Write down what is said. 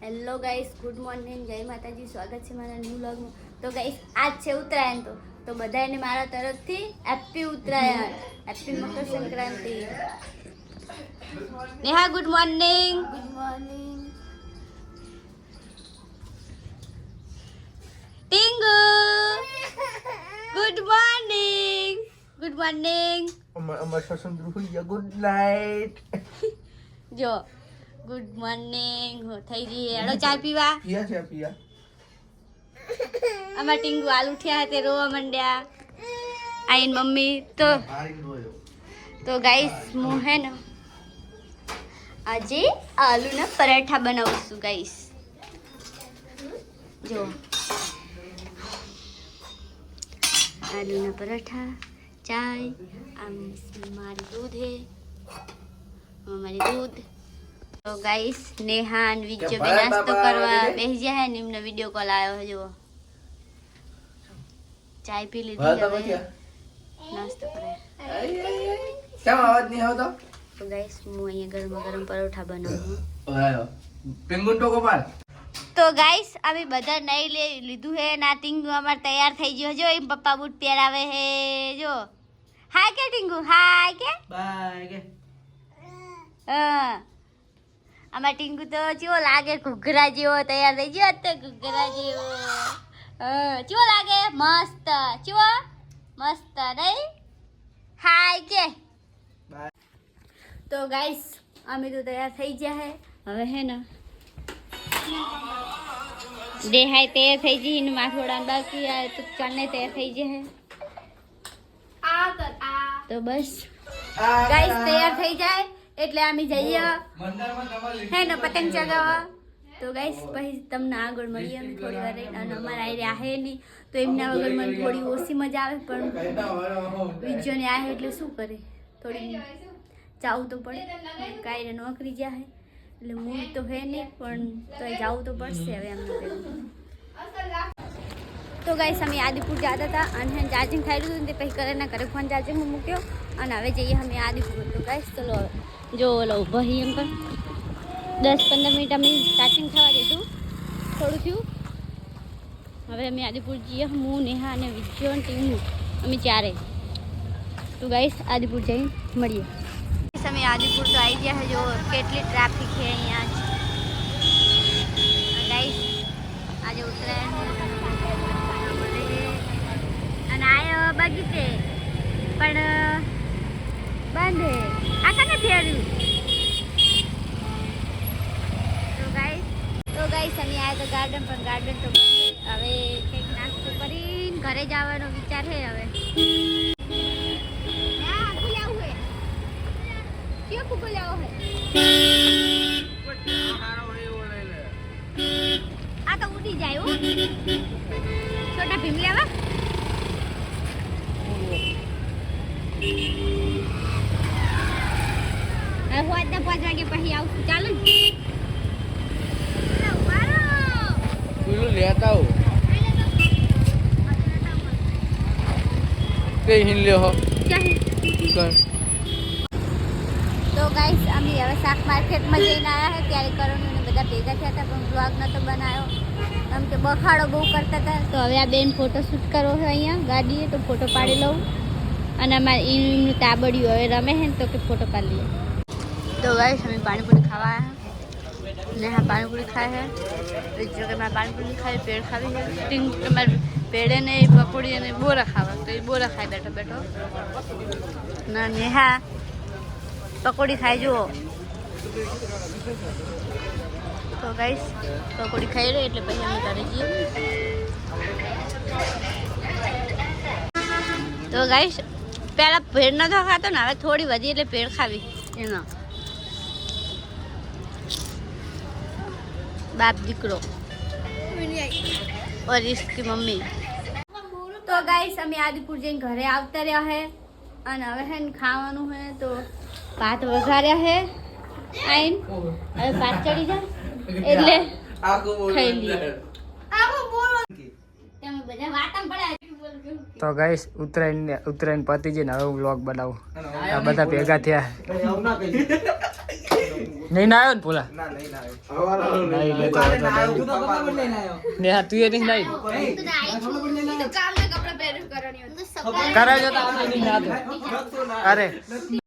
Hello guys, good morning, જય માતાજી. સ્વાગત છે મારા ન્યૂ વ્લોગમાં. તો ગાઈસ, આજ છે ઉત્તરાયણ. તો બધાને મારા તરફથી happy Uttarayan, happy Makar Sankranti. Neha, good morning. Good morning. Tingu, good morning. Good morning. અમાર સસન ધ્રુવ ગુડ નાઈટ. જો ગુડ મોર્નિંગ થઈ ગઈ. હેડો ચા પીવા. પિયા અમાર ટીંગુ હાલ ઉઠ્યા તે રોવા માંડ્યા. આઈન મમ્મી તો ગાઈસ હું હે ને આજે આલુના પરાઠા બનાવું છું ગાઈસ. જો આલુના પરાઠા, ચાય, આમ મારી દૂધ હે, મારી દૂધ. તો ગાઈસ નેહા અને વિજ્જો બે નાસ્તો કરવા બેસી ગયા હે ને એમનો વિડિયો કોલ આવ્યો હે. જો ચાય પી લીધી, હવે નાસ્તો કરે. કેમ અવાજ નહીં આવતો? તો ગાઈસ હું અહીંયા ગરમા ગરમ પરોઠા બનાવું. પેંગુન ટોકો પાડ. તો ગાઈસ અમે બધા નહીં લીધું હે. ના ટીંગુ અમાર તૈયાર થઈ ગયો. જો એમ પપ્પા બૂટ પહેરાવે હે. જો હાય કે ટીંગુ, હાય કે બાય કે. હા, આમાં ટીંગુ તો ચેવો લાગે, ઘૂઘરા જેવો તૈયાર થઈ ગયો. તો ઘૂઘરા જેવો ચેવો લાગે, મસ્ત. ચેવો મસ્ત નહીં? હાય કે. તો ગાઈસ અમે તો તૈયાર થઈ ગયા હે. હવે હે ને દેહાય તૈયાર થઈ જઈ ને માથોડા બાકી આ તો ચાલને તૈયાર થઈ જાય. તો બસ ગાઈસ તૈયાર થઈ જાય એટલે અમે જઈએ હે ને પતંગ ચગાવવા. તો ગાઈસ પછી તમને આગળ મળીએ અમે થોડી વાર રહીને. અને અમારા આયરે આહે નહીં તો એમના વગર મને થોડી ઓછી મજા આવે, પણ વિજ્જોને આહે એટલે શું કરે, થોડી જાવું તો પડે. કાંઈ નોકરી જાય એટલે મૂળ તો હે નહીં, પણ તો જવું તો પડશે હવે એમને. તો ગાઈસ અમે આદિપુર જતા હતા અને ચાર્જિંગ થઈ રહ્યું તે પછી કરે ના કરે ફોન ચાર્જિંગમાં મૂક્યો અને હવે જઈએ અમે આદિપુર. તો ગાઈસ ચલો હવે જો ઓલો ભાઈ એમ પણ 10-15 મિનિટ અમે ચાર્જિંગ થવા દીધું, થોડું થયું. હવે અમે આદિપુર જઈએ, હું નેહા અને વિજ્જો અને ટીમુ અમે ચારે. તો ગાઈસ આદિપુર જઈને મળીએ. અમે આદિપુર તો આવી ગયા છે. જો કેટલી ટ્રાફિક છે અહીંયા જ. ગાઈસ આજે ઉત્તરાયણ અને આયો બગીચે પણ બંધ આખા નથી આવ્યું. તો ગાઈસ અમે આવ્યા તો ગાર્ડન, પણ ગાર્ડન તો બંધ. હવે કંઈક નાસ્તો કરીને ઘરે જવાનો વિચાર છે. હવે આ તો ઉડી જાય હો. છોટા ભીમ લેવા હોય તો 5 વાગે પછી આવશું. ચાલો પેલું લેતા આવો તે હિન લ્યો હો. તો ગાઈસ અમે હવે શાક માર્કેટમાં જઈને આવ્યા છે. ત્યારે કરણ અને બધા ભેગા થયા હતા, પણ બ્લોગ નહોતો બનાવ્યો કેમ કે બખાડો બહુ કરતા હતા. તો હવે આ બેન ફોટો શૂટ કરવો છે અહીંયા ગાડીએ, તો ફોટો પાડી લઉં. અને અમારે એમનું તાબડિયું હવે રમે છે ને તો કે ફોટો પાડી લઈએ. તો ગાઈસ અમે પાણીપુરી ખાવા આવ્યા. ને હા પાણીપુરી ખાય છે. જો કે મારે પાણીપુરી ખાય, પેડ ખાવી છે. ટીંગ તમારે પેડે ને પકોડી અને બોરા ખાવા, તો એ બોરા ખાય બેઠો બેઠો. ના નેહા પકોડી ખાઈ જુઓ. તો ગાઈસ પકોડી ખાઈ રહી એટલે પછી અમે ઘરે જઈએ. તો ગાઈસ પહેલાં ભેળ નતો ખાતો ને, હવે થોડી વધી એટલે ભેળ ખાવી એનો. બાપ દીકરો और इसकी મમ્મી. તો ગાઈસ અમે આદિપુર જઈને ઘરે આવતા રહ્યા હે અને હવે હે ને ખાવાનું હે. તો ભાત વઘાર્યા હે આઈન, હવે ભાત ચડી જાય એટલે ખાઈ લઈએ. તમે બધા વાતમ પડ્યા. તો ગાઈસ ઉત્તરાયણ પતી જઈને હવે હું વ્લોગ બનાવું. આ બધા ભેગા થયા. નહીં નાયો ને પોલા ના નહીં ના નહીં લેતો ને હા તું એ નહીં નાઈ કરાવજો તો આપણે નહીં નાતો અરે